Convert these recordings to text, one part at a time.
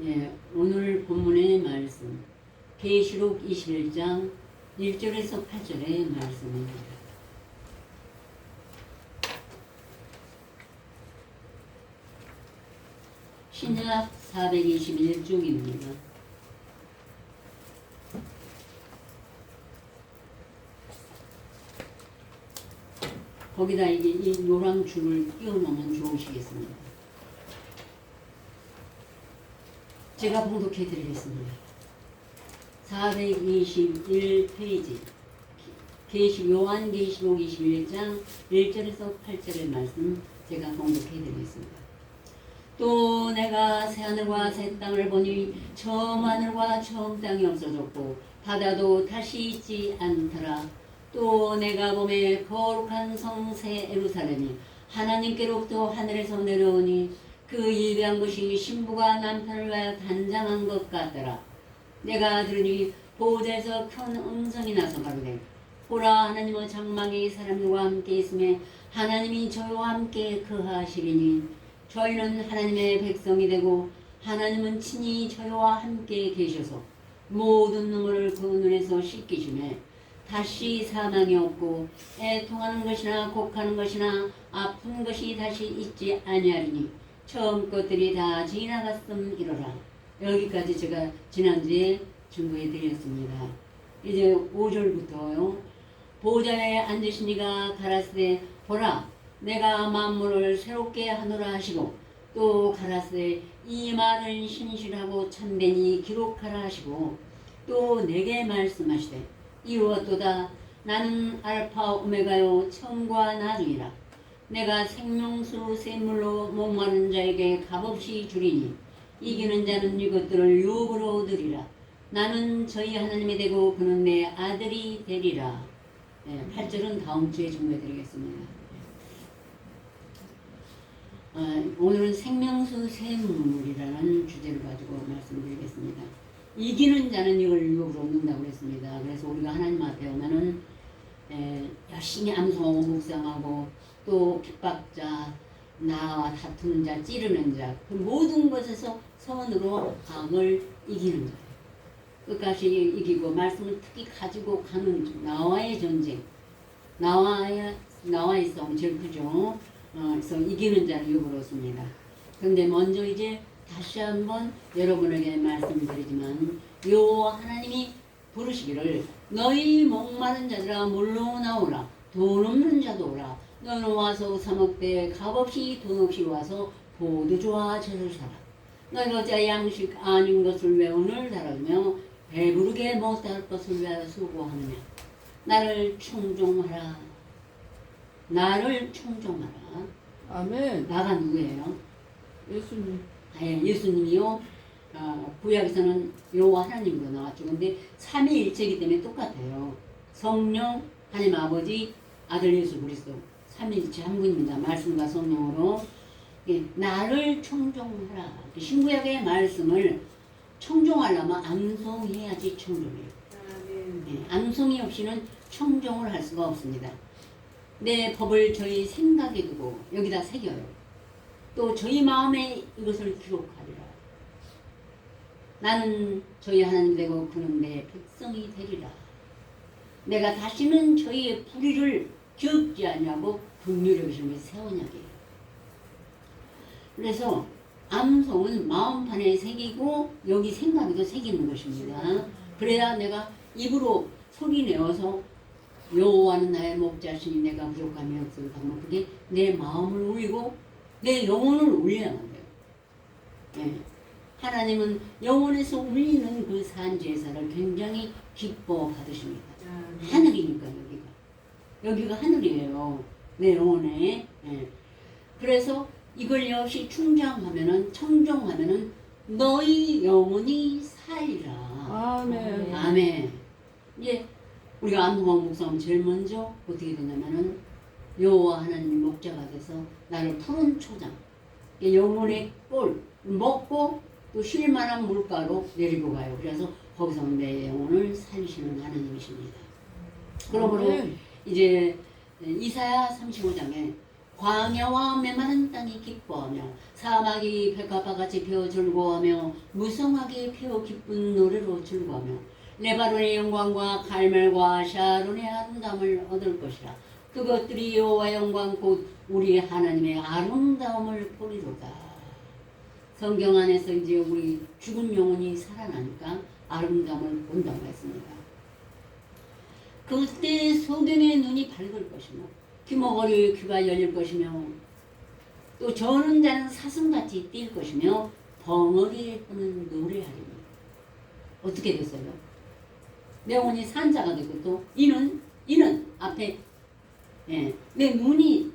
예, 오늘 본문의 말씀 계시록 21장 1절에서 8절의 말씀입니다. 신약 421쪽입니다. 거기다 이 노랑 줄을 끼워놓으면 좋으시겠습니다. 제가 봉독해 드리겠습니다. 421페이지 요한계시록 21장 1절에서 8절의 말씀 제가 봉독해 드리겠습니다. 또 내가 새하늘과 새 땅을 보니 처음 하늘과 처음 땅이 없어졌고 바다도 다시 있지 않더라. 또 내가 보매 거룩한 성 새 예루살렘이 하나님께로부터 하늘에서 내려오니 그 예배한 것이 신부가 남편을 위하여 단장한 것 같더라. 내가 들으니 보호자에서 큰 음성이 나서 가로되 보라, 하나님의 장막이 사람들과 함께 있으며 하나님이 저희와 함께 거하시리니 저희는 하나님의 백성이 되고 하나님은 친히 저희와 함께 계셔서 모든 눈물을 그 눈에서 씻기시며 다시 사망이 없고 애통하는 것이나 곡하는 것이나 아픈 것이 다시 있지 아니하리니 처음 것들이 다 지나갔음이로라. 여기까지 제가 지난주에 증거해 드렸습니다. 이제 5절부터요. 보좌에 앉으신 이가 가라사대 보라, 내가 만물을 새롭게 하노라 하시고 또 가라사대 이 말은 신실하고 참되니 기록하라 하시고 또 내게 말씀하시되 이루었도다. 나는 알파 오메가요 처음과 나중이라. 내가 생명수 샘물로 목마른 자에게 값없이 주리니 이기는 자는 이것들을 유업으로 얻으리라. 나는 저희 하나님이 되고 그는 내 아들이 되리라. 8절은 다음 주에 준비해드리겠습니다. 오늘은 생명수 샘물이라는 주제를 가지고 말씀드리겠습니다. 이기는 자는 이걸 유업으로 얻는다고 그랬습니다. 그래서 우리가 하나님 앞에 오면은 열심히 암송하고 묵상하고 또 핍박자, 나와 다투는 자, 찌르는 자, 그 모든 것에서 선으로 악을 이기는 자예요. 끝까지 이기고 말씀을 특히 가지고 가는 나와의 전쟁, 나와의 싸움 제일 크죠. 그래서 이기는 자를 유업으로 얻습니다. 그런데 먼저 이제 다시 한번 여러분에게 말씀드리지만 요 하나님이 부르시기를 너희 목마른 자들아 물로 나오라. 돈 없는 자도 오라. 너는 와서 사먹되 값없이 돈 없이 와서 포도주와 젖을 사라. 너희가 어찌 양식 아닌 것을 왜 오늘 다루며 배부르게 못할 것을 위하여 수고하느냐. 나를 충종하라. 나를 충종하라. 아멘. 나가 누구예요? 예수님. 예수님이요. 구약에서는 요 하나님으로 나왔죠. 근데 삼위일체이기 때문에 똑같아요. 성령, 하나님 아버지, 아들 예수 그리스도 삼위일체 한 분입니다. 말씀과 성령으로 나를 청종하라. 신구약의 말씀을 청종하려면 암송해야지 청종해요. 암송이 없이는 청종을 할 수가 없습니다. 내 법을 저희 생각에 두고 여기다 새겨요. 또 저희 마음에 이것을 기록하리라. 나는 저희 하나님 되고 그는 내 백성이 되리라. 내가 다시는 저희의 불의를 기억지 아니하고 긍휼히 여기시는 게 세원약이에요. 그래서 암송은 마음판에 새기고 여기 생각에도 새기는 것입니다. 그래야 내가 입으로 소리 내어서 여호와는 나의 목자시니 내가 부족함이 없으리라 하면 그게 내 마음을 울리고 내 영혼을 울려야만 돼요. 하나님은 영혼에서 울리는 그 산제사를 굉장히 기뻐 받으십니다. 하늘이니까 여기가 하늘이에요. 내 영혼에. 그래서 이걸 역시 충정하면은 청정하면은 너희 영혼이 살리라. 아멘. 아멘. 이제 우리가 암송하고 묵상하면 제일 먼저 어떻게 되냐면은 여호와 하나님 목자가 돼서 나를 푸른 초장, 영혼의 꼴 먹고 또 쉴만한 물가로 내리고 가요. 그래서 거기서 내 영혼을 살리시는 하나님이십니다. 그러므로 이제 이사야 35장에 광야와 메마른 땅이 기뻐하며 사막이 백합화같이 피어 즐거워하며 무성하게 피어 기쁜 노래로 즐거워하며 레바논의 영광과 갈멜과 샤론의 아름다움을 얻을 것이라. 그것들이 여호와의 영광 곧 우리 하나님의 아름다움을 보리로다. 성경 안에서 이제 우리 죽은 영혼이 살아나니까 아름다움을 본다고 했습니다. 그때 소경의 눈이 밝을 것이며 귀머거리 귀가 열릴 것이며 또 저는 자는 사슴같이 뛸 것이며 벙어리에 부는 노래하리니. 어떻게 됐어요? 내 영혼이 산자가 되고 또 이는 앞에 내 눈이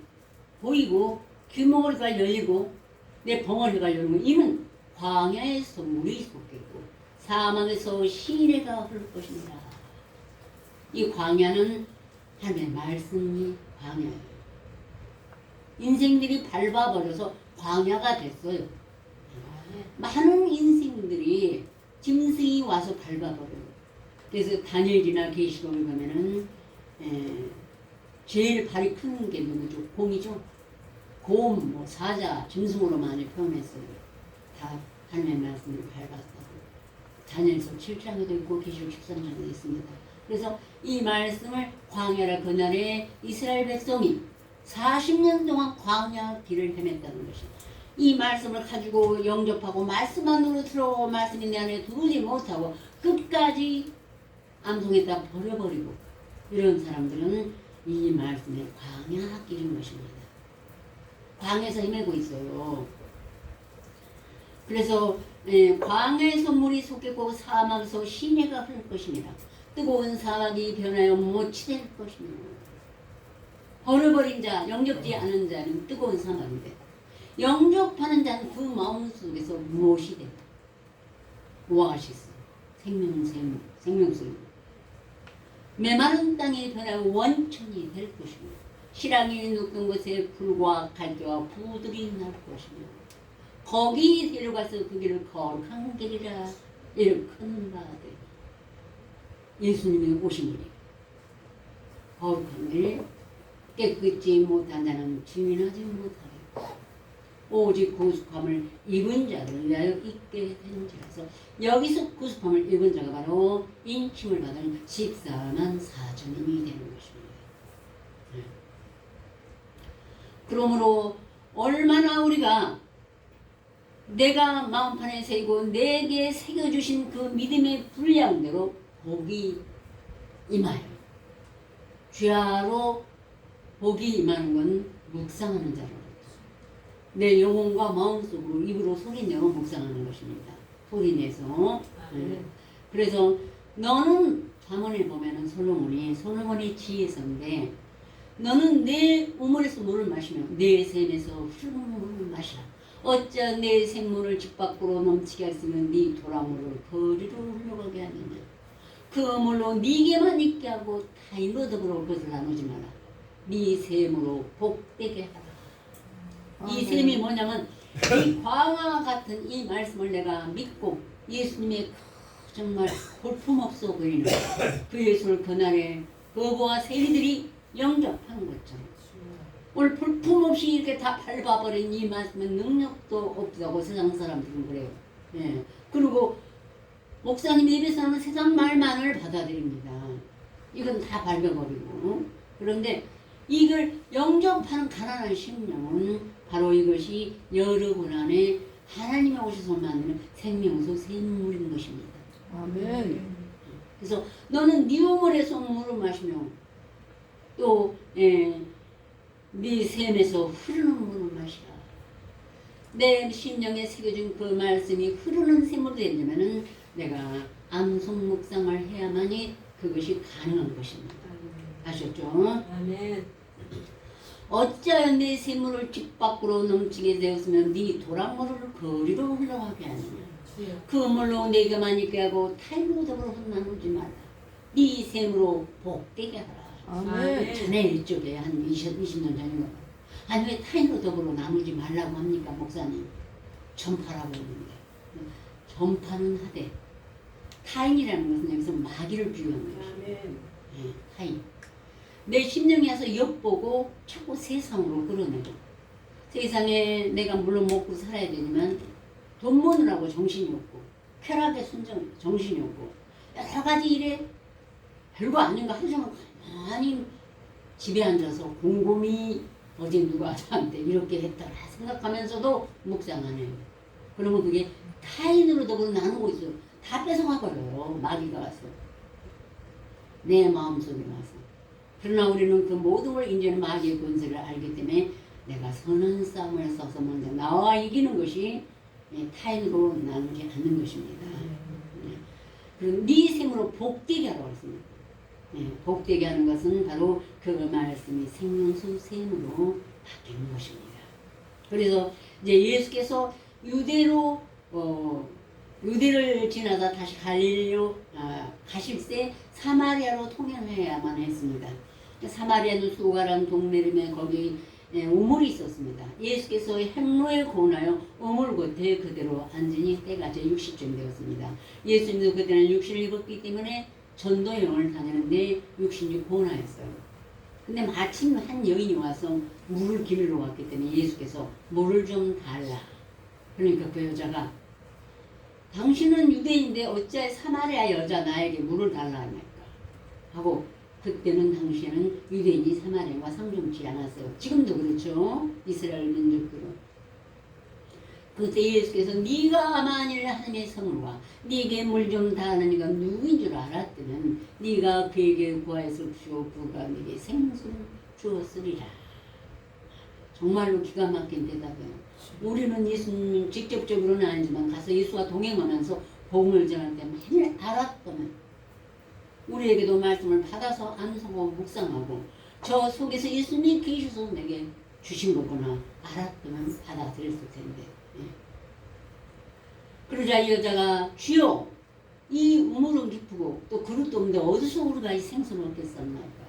보이고 귀머거리가 열리고 내 벙어리가 열리고 이는 광야에서 물이 솟겠고 사막에서 시내가 흐를 것입니다. 이 광야는 하나님의 말씀이 광야예요. 인생들이 밟아버려서 광야가 됐어요. 많은 인생들이 짐승이 와서 밟아버려요. 그래서 다니엘이나 계시록을 보면은 제일 발이 큰 게 누구죠? 곰이죠. 곰, 뭐 사자, 짐승으로 많이 표현했어요. 다 하나님의 말씀을 밟았다고. 다니엘서 7장에도 있고 계시록 13장에도 있습니다. 그래서 이 말씀을 광야라 그날에 이스라엘 백성이 40년 동안 광야 길을 헤맸다는 것입니다. 이 말씀을 가지고 영접하고 말씀 안으로 들어오고 말씀이 내 안에 들어오지 못하고 끝까지 암송에다 버려버리고 이런 사람들은 이 말씀의 광야 길인 것입니다. 광야에서 헤매고 있어요. 그래서 광야에서 물이 솟겠고 사막에서 시내가 흐를 것입니다. 뜨거운 사막이 변하여 못이 될 것입니다. 버려버린 자, 영접지 않은 자는 뜨거운 사막인데 영접하는 자는 그 마음속에서 무엇이 된다. 오아시스, 생명수입니다. 메마른 땅이 변하여 원천이 될 것입니다. 실랑이 눕던 곳에 불과 갈대와 부들이 날 것이며 거기 데려가서 그 길을 거룩한 길이라 일컫는 바 되. 예수님이 오신 길이 거룩한 길, 깨끗이 못한 자는 증인하지 못하겠고 오직 구속함을 입은 자를 위하여 있게 되는지라서 여기서 구속함을 입은 자가 바로 인침을 받은 14만 4천인이 되는 것입니다. 그러므로 얼마나 우리가 내가 마음판에 새기고 내게 새겨주신 그 믿음의 분량대로 복이 임하여 주야로 복이 임하는 건 묵상하는 자로 내 영혼과 마음속으로 입으로 소리내고 묵상하는 것입니다. 소리내서. 그래서 너는 잠언에 보면은 솔로몬이 지혜서인데 너는 내 우물에서 물을 마시면 내 샘에서 흐르는 물을 마시라. 어찌 내 샘물을 집 밖으로 넘치게 했으면 네 도라물을 거리로 흘러가게 하느냐. 그 물로 네게만 있게 하고 타인과 더불어 그것을 나누지 마라. 네 샘으로 복되게 하라. 이 샘이 뭐냐면 이 광화 같은 이 말씀을 내가 믿고 예수님의 정말 볼품없어 보이는 그 예수를 그날에 거부와 세리들이 영접하는 것처럼 오늘 볼품없이 이렇게 다 밟아버린 이 말씀은 능력도 없다고 세상 사람들은 그래요. 그리고 목사님 입에서는 세상 말만을 받아들입니다. 이건 다 밟아버리고. 그런데 이걸 영접하는 가난한 심령은 바로 이것이 여러분 안에 하나님이 오셔서 만드는 생명수 샘물인 것입니다. 아멘. 그래서 너는 네 우물에서 물을 마시며 또 네 샘에서 흐르는 물을 마시라. 내 심령에 새겨진 그 말씀이 흐르는 샘으로 되려면은 내가 암송 묵상을 해야만이 그것이 가능한 것입니다. 아셨죠? 아멘. 어찌하여 내 샘물을 집 밖으로 넘치게 되었으면 네 도랑물을 거리로 흘러가게 하느냐. 그 물로 내게만 있게 하고 타인으로 더불어 나누지 말라. 네 샘으로 복되게 하라. 아멘. 전에 이쪽에 한 20년 전인가. 아니 왜 타인으로 더불어 나누지 말라고 합니까 목사님? 전파라고 했는데. 전파는 하되 타인이라는 것은 여기서 마귀를 비유한 것입니다. 타인. 내 심령이 와서 엿보고 자꾸 세상으로 끌어내고 세상에 내가 물론 먹고 살아야 되지만 돈 버느라고 정신이 없고 쾌락에 순정 정신이 없고 여러 가지 일에 별거 아닌 거 하루 종일 가만히 집에 앉아서 곰곰이 어제 누가 나한테 이렇게 했더라 생각하면서도 묵상 안 해요. 그러면 그게 타인으로도 나누고 있어요. 다 뺏어가버려요. 마귀가 와서 내 마음속에 와서. 그러나 우리는 그 모든 걸 이제는 마귀의 권세를 알기 때문에 내가 선한 싸움을 싸서 먼저 나와 이기는 것이 타인으로 나누지 않는 것입니다. 그리고 네 생으로 복되게 하라고 했습니다. 복되게 하는 것은 바로 그 말씀이 생명수 셈으로 바뀌는 것입니다. 그래서 이제 예수께서 유대를 지나서 다시 갈릴리로 가실 때 사마리아로 통행해야만 했습니다. 사마리아는 수가라는 동네라며 거기 우물이 있었습니다. 예수께서 행로에 고나여 우물 곁에 그대로 앉으니 때가 제 60쯤 되었습니다. 예수님도 그때는 육신을 입었기 때문에 전도여행을 다니는데 육신이 고나였어요. 근데 마침 한 여인이 와서 물을 기르러 왔기 때문에 예수께서 물을 좀 달라. 그러니까 그 여자가 당신은 유대인인데 어찌 사마리아 여자 나에게 물을 달라 하니까 하고 그때는 당시에는 유대인이 사마리아와 상종치 않았어요. 지금도 그렇죠. 이스라엘 민족들은. 그때 예수께서 네가 만일 하나님의 성과 네게 물 좀 다하느니가 누구인 줄 알았더면 네가 그에게 구하여서 주어 그가 네게 생수를 주었으리라. 정말로 기가 막힌 대답이에요. 우리는 예수님 직접적으로는 아니지만 가서 예수와 동행하면서 복음을 전할 때 만일 알았다면 우리에게도 말씀을 받아서 암송하고 묵상하고 저 속에서 예수님이 계셔서 내게 주신 거구나 알았다면 받아들였을 텐데. 그러자 이 여자가 주여 이 우물은 깊고 또 그릇도 없는데 어디서 우리가 이 생수를 얻겠습니까?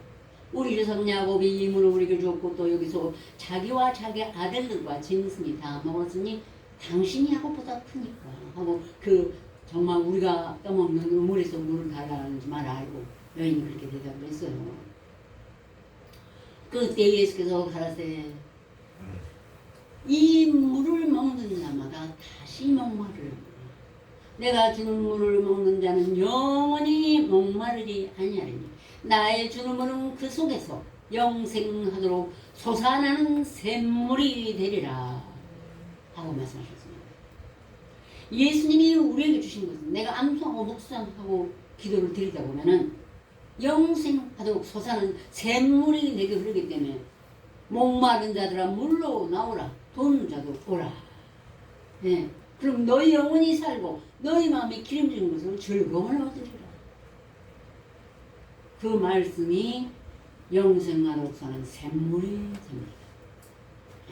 우리 조상 야곱이 이 물을 우리에게 주었고 또 여기서 자기와 자기 아들들과 짐승이 다 먹었으니 당신이 야곱보다 크니까 하고 그 정말 우리가 떠먹는 우물에서 물을 달라는 말 알고 여인이 그렇게 대답을 했어요. 그때 예수께서 가라사대 이 물을 먹는 자마다 다시 목마를 내가 주는 물을 먹는 자는 영원히 목마르지 아니하리니 나의 주는 물은 그 속에서 영생하도록 솟아나는 샘물이 되리라 하고 말씀하셨습니다. 예수님이 우리에게 주신 것은 내가 암송하고 묵상하고 기도를 드리다 보면은 영생하도록 솟아나는 샘물이 내게 흐르기 때문에 목마른 자들아 물로 나오라 돈 자도 오라. 예. 그럼 너희 영혼이 살고 너희 마음이 기름진 것으로 즐거움을 얻으리라. 그 말씀이 영생하도록 사는 샘물이 됩니다.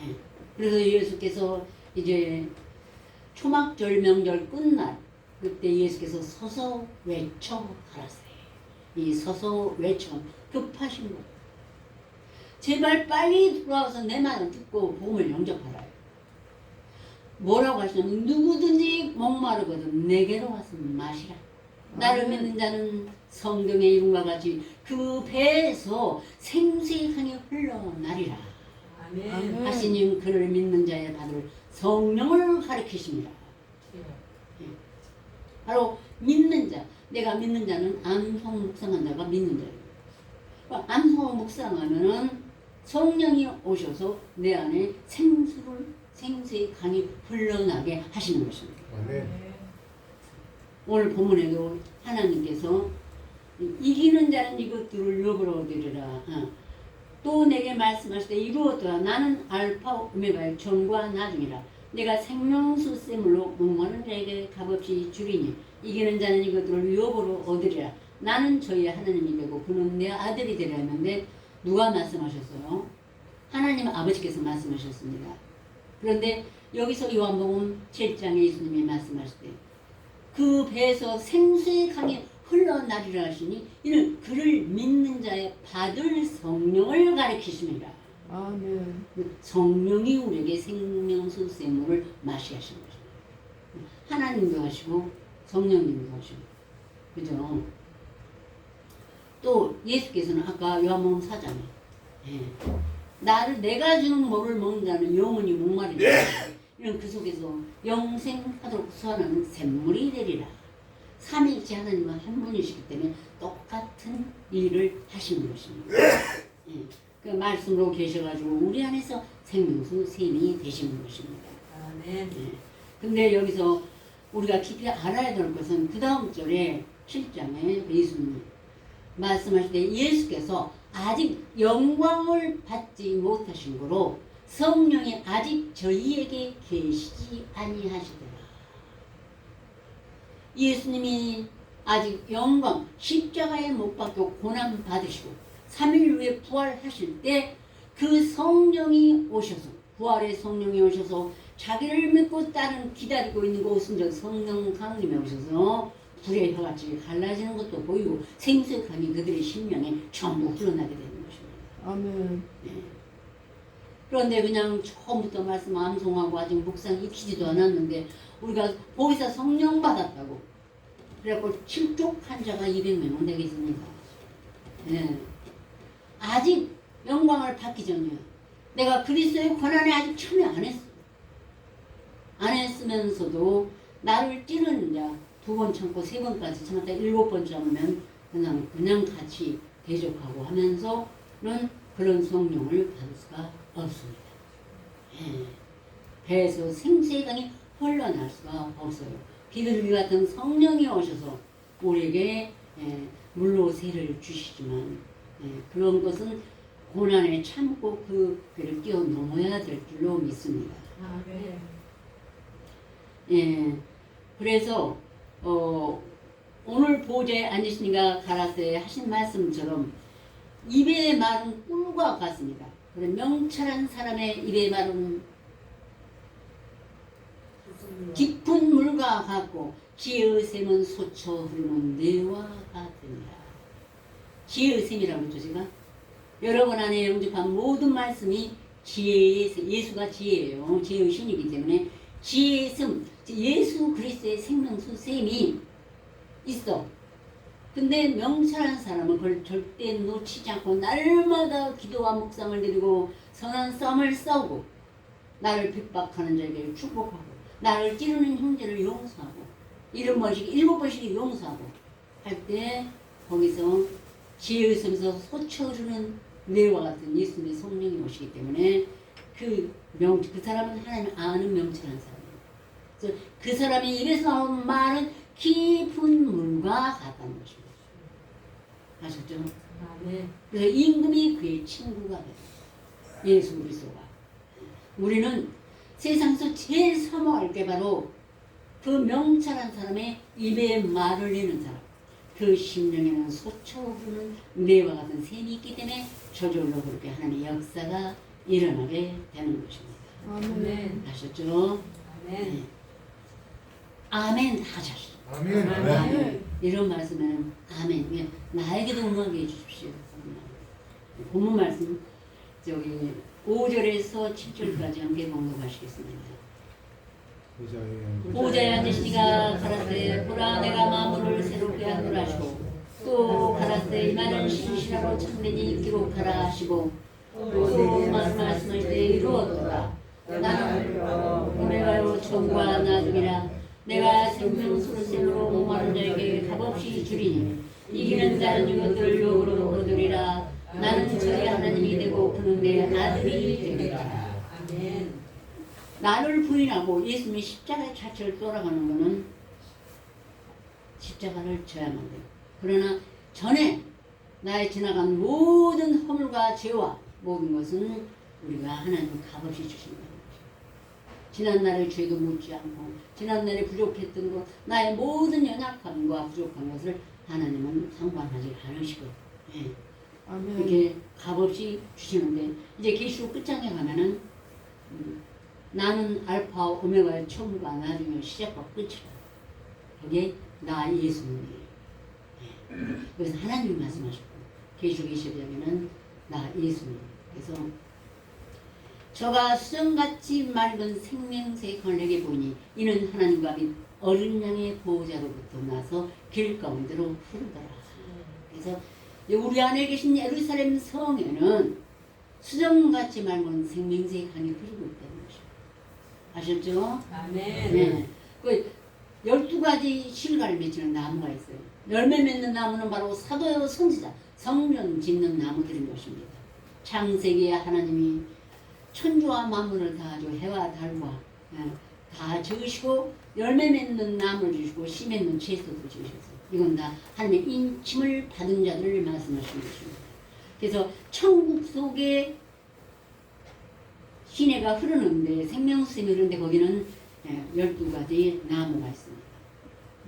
예. 그래서 예수께서 이제 초막절 명절 끝날 그때 예수께서 서서 외쳐 가라사대. 이 서서 외쳐 급하신 것. 제발 빨리 돌아와서 내 말을 듣고 복음을 영접하라. 뭐라고 하시냐면 누구든지 목마르거든 내게로 와서 마시라. 나를 믿는 자는 성경의 이름과 같이 그 배에서 생수의 강이 흘러나리라. 아멘. 하시님 그를 믿는 자에 받을 성령을 가르치십니다. 예. 바로 믿는 자. 내가 믿는 자는 암송 묵상한 자가 믿는 자예요. 암송 묵상하면은 성령이 오셔서 내 안에 생수의 강이 흘러나게 하시는 것입니다. 아멘. 오늘 본문에도 하나님께서 이기는 자는 이것들을 유업으로 얻으리라. 또 내게 말씀하실 때 이루었더라. 나는 알파 오메가의 전과 나중이라. 내가 생명수 샘물로 목마른 자에게 값없이 주리니 이기는 자는 이것들을 유업으로 얻으리라. 나는 저희 하나님이 되고 그는 내 아들이 되려 했는데 누가 말씀하셨어요? 하나님 아버지께서 말씀하셨습니다. 그런데 여기서 요한복음 7장에 예수님이 말씀하실 때 그 배에서 생수의 강이 흘러나리라 하시니 이는 그를 믿는 자의 받을 성령을 가리키십니다. 아멘. 성령이 우리에게 생명수 샘물을 마시게 하신 것입니다. 하나님도 하시고 성령님도 하시고 그죠? 또 예수께서는 아까 요한복음 4장에 나를 내가 주는 뭐를 먹는다는 영혼이 목마르다. 이런 그 속에서 영생하도록 소원하는 샘물이 되리라. 삼위일체 하나님은 한 분이시기 때문에 똑같은 일을 하시는 것입니다. 그 말씀으로 계셔가지고 우리 안에서 생명수 샘이 되시는 것입니다. 아멘. 근데 여기서 우리가 깊이 알아야 될 것은 그 다음 절에 7장에 예수님 말씀하실 때 예수께서 아직 영광을 받지 못하신 거로 성령이 아직 저희에게 계시지 아니하시더라. 예수님이 아직 영광 십자가에 못 박혀 고난 받으시고 3일 후에 부활하실 때 그 성령이 오셔서 부활의 성령이 오셔서 자기를 믿고 따른 기다리고 있는 곳은 저 성령 강림이 오셔서 불의 혀같이 갈라지는 것도 보이고 생수감이 그들의 심령에 전부 흘러나게 되는 것입니다. 아멘. 그런데 그냥 처음부터 말씀 암송하고 아직 묵상 익히지도 않았는데 우리가 거기서 성령 받았다고 그래갖고 칠족 환자가 200명은 되겠습니다. 아직 영광을 받기 전이야. 내가 그리스도의 권한에 아직 참여 안 했어. 안 했으면서도 나를 찌르는 자 2번 참고 3번까지 참았다 7번 참으면 그냥 같이 대적하고 하면서는 그런 성령을 받을 수가 없습니다. 배에서 생수의 강이 흘러날 수가 없어요. 비둘기 같은 성령이 오셔서 우리에게 물로 새를 주시지만 그런 것은 고난에 참고 그를 뛰어넘어야 될 줄로 믿습니다. 그래서 오늘 보좌에 앉으시니가 가라사에 하신 말씀처럼 입의 말은 꿀과 같습니다. 그래 명철한 사람의 입의 말은 깊은 물과 같고 지혜의 샘은 솟쳐 흐르는 뇌와 같으니라. 지혜의 샘이라고 했죠 제가. 여러분 안에 영접한 모든 말씀이 지혜의 예수가 지혜예요. 지혜의 신이기 때문에 지혜의 샘, 예수 그리스도의 생명수 샘이 있어. 근데 명철한 사람은 그걸 절대 놓치지 않고 날마다 기도와 묵상을 드리고 선한 싸움을 싸우고 나를 핍박하는 자에게 축복하고 나를 찌르는 형제를 용서하고 7번씩 용서하고 할 때 거기서 지혜의 샘에서 솟쳐 흐르는 뇌와 같은 예수님의 성령이 오시기 때문에 그 사람은 하나님 아는 명철한 사람이에요. 그래서 그 사람이 입에서 나오는 말은 깊은 물과 같다는 것입니다. 아셨죠? 그래서 임금이 그의 친구가 돼요. 예수 그리스도가. 우리는 세상에서 제일 사모할 게 바로 그 명철한 사람의 입에 말을 내는 사람. 그 심령에는 솟쳐 흐르는 뇌와 같은 샘이 있기 때문에 저절로 그렇게 하나님의 역사가 일어나게 되는 것입니다. 아멘. 아셨죠? 아멘. 아멘 하셨어. 아멘. 아멘. 이런 말씀에는 아멘. 나에게도 응하게 해주십시오. 본문 말씀 저기 5절에서 7절까지 함께 봉독하시겠습니다. 보좌에 앉으시니가 가라사대 보라 내가 만물을 새롭게 하노라 하시고 또 가라사대 이 말은 신실하고 참되니 기록하라 하시고 또 말씀하실 때 이루어도다. 나는 오메가요 처음과 나중이라 내가 생명수로 샘으로 목마른 자에게 값없이 주리니 이기는 자는 이것들을 욕으로 얻으리라. 나는 저희 하나님이 되고 그는 내 아들이 되리라. 아멘. 나를 부인하고 예수님이 십자가의 자체를 돌아가는 것은 십자가를 져야만 돼요. 그러나 전에 나의 지나간 모든 허물과 죄와 모든 것은 우리가 하나님 값없이 주신다는 것입니다. 지난날의 죄도 묻지 않고 지난날에 부족했던 것 나의 모든 연약함과 부족한 것을 하나님은 상관하지 않으시고 아멘. 이렇게 값없이 주시는데 이제 계시록 끝장에 가면은 나는 알파 오메가의 처음과 나중에 시작과 끝이라. 그게 나 예수님이에요. 그래서 하나님이 말씀하셨고 계시록 20장에는 나 예수님. 그래서 저가 수정같이 맑은 생명새의 걸레게 보이니 이는 하나님과 및 어린 양의 보호자로부터 나서 길 가운데로 흐르더라. 그래서 우리 안에 계신 예루살렘 성에는 수정 같지 말고는 생명수의 강이 흐르고 있다는 것이에요. 아셨죠? 아멘. 네. 그 12가지 실과를 맺히는 나무가 있어요. 열매 맺는 나무는 바로 사도 선지자, 성전 짓는 나무들인 것입니다. 창세기에 하나님이 천주와 만물을 다 가지고 해와 달과 다 지으시고 열매 맺는 나무를 주시고 씨 맺는 채소도 주셨어요. 이건 다 하나님의 인침을 받은 자들을 말씀하시는 것입니다. 그래서 천국 속에 시내가 흐르는데 생명수이 흐르는데 거기는 12가지 나무가 있습니다.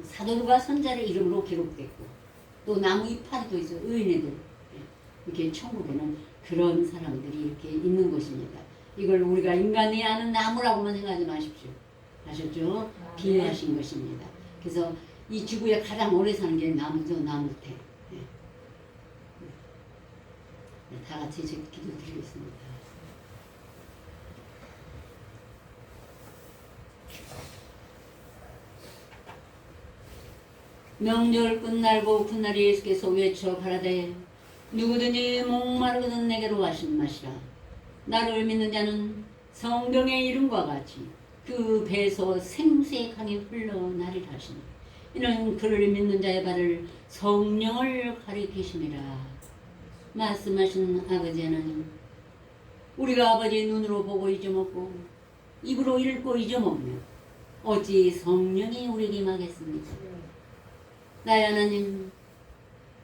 사도들과 선자의 이름으로 기록됐고 또 나무 이파리도 있어요. 의인애들. 이렇게 천국에는 그런 사람들이 이렇게 있는 것입니다. 이걸 우리가 인간이 아는 나무라고만 생각하지 마십시오. 아셨죠? 비유하신 것입니다. 그래서 이 지구에 가장 오래 사는 게 나무죠. 나무태. 다 같이 기도드리겠습니다. 명절 끝날고 훗날이 예수께서 외쳐 가라되 누구든지 목마르거든 내게로 와신 마시라. 나를 믿는 자는 성경의 이름과 같이 그 배에서 생수의 강이 흘러나리라 하시니 이는 그를 믿는 자의 발을 성령을 가리키심이라. 말씀하신 아버지 하나님, 우리가 아버지의 눈으로 보고 잊어먹고 입으로 읽고 잊어먹으며 어찌 성령이 우리에게 임하겠습니까? 나의 하나님,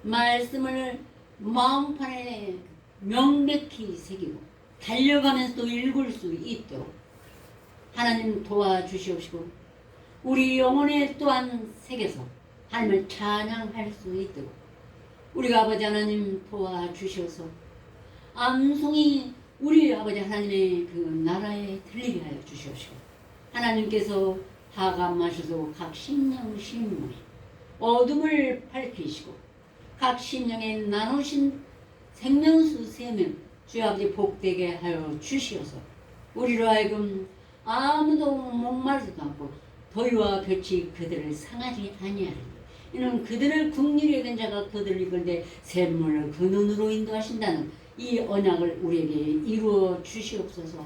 말씀을 마음판에 명백히 새기고 달려가면서도 읽을 수 있도록 하나님 도와주시옵시고 우리 영혼에 또한 새겨서 하나님을 찬양할 수 있도록 우리가 아버지 하나님 도와주셔서 암송이 우리 아버지 하나님의 그 나라에 들리게 하여 주시옵시고 하나님께서 하감하셔서 각 심령 심령에 어둠을 밝히시고 각 심령에 나누신 생명수 세명 주의 아버지 복되게 하여 주시어서 우리로 하여금 아무도 목마르지도 않고 더위와 볕이 그들을 상하지 아니하리니 이는 그들을 국리를 여긴 자가 그들을 이끌되 샘물을 그 눈으로 인도하신다는 이 언약을 우리에게 이루어 주시옵소서.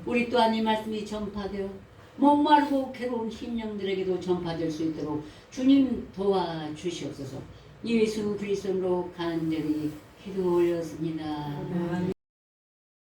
우리 또한 이 말씀이 전파되어 목마르고 괴로운 심령들에게도 전파될 수 있도록 주님 도와주시옵소서. 예수 그리스도로 간절히 기도 올렸습니다.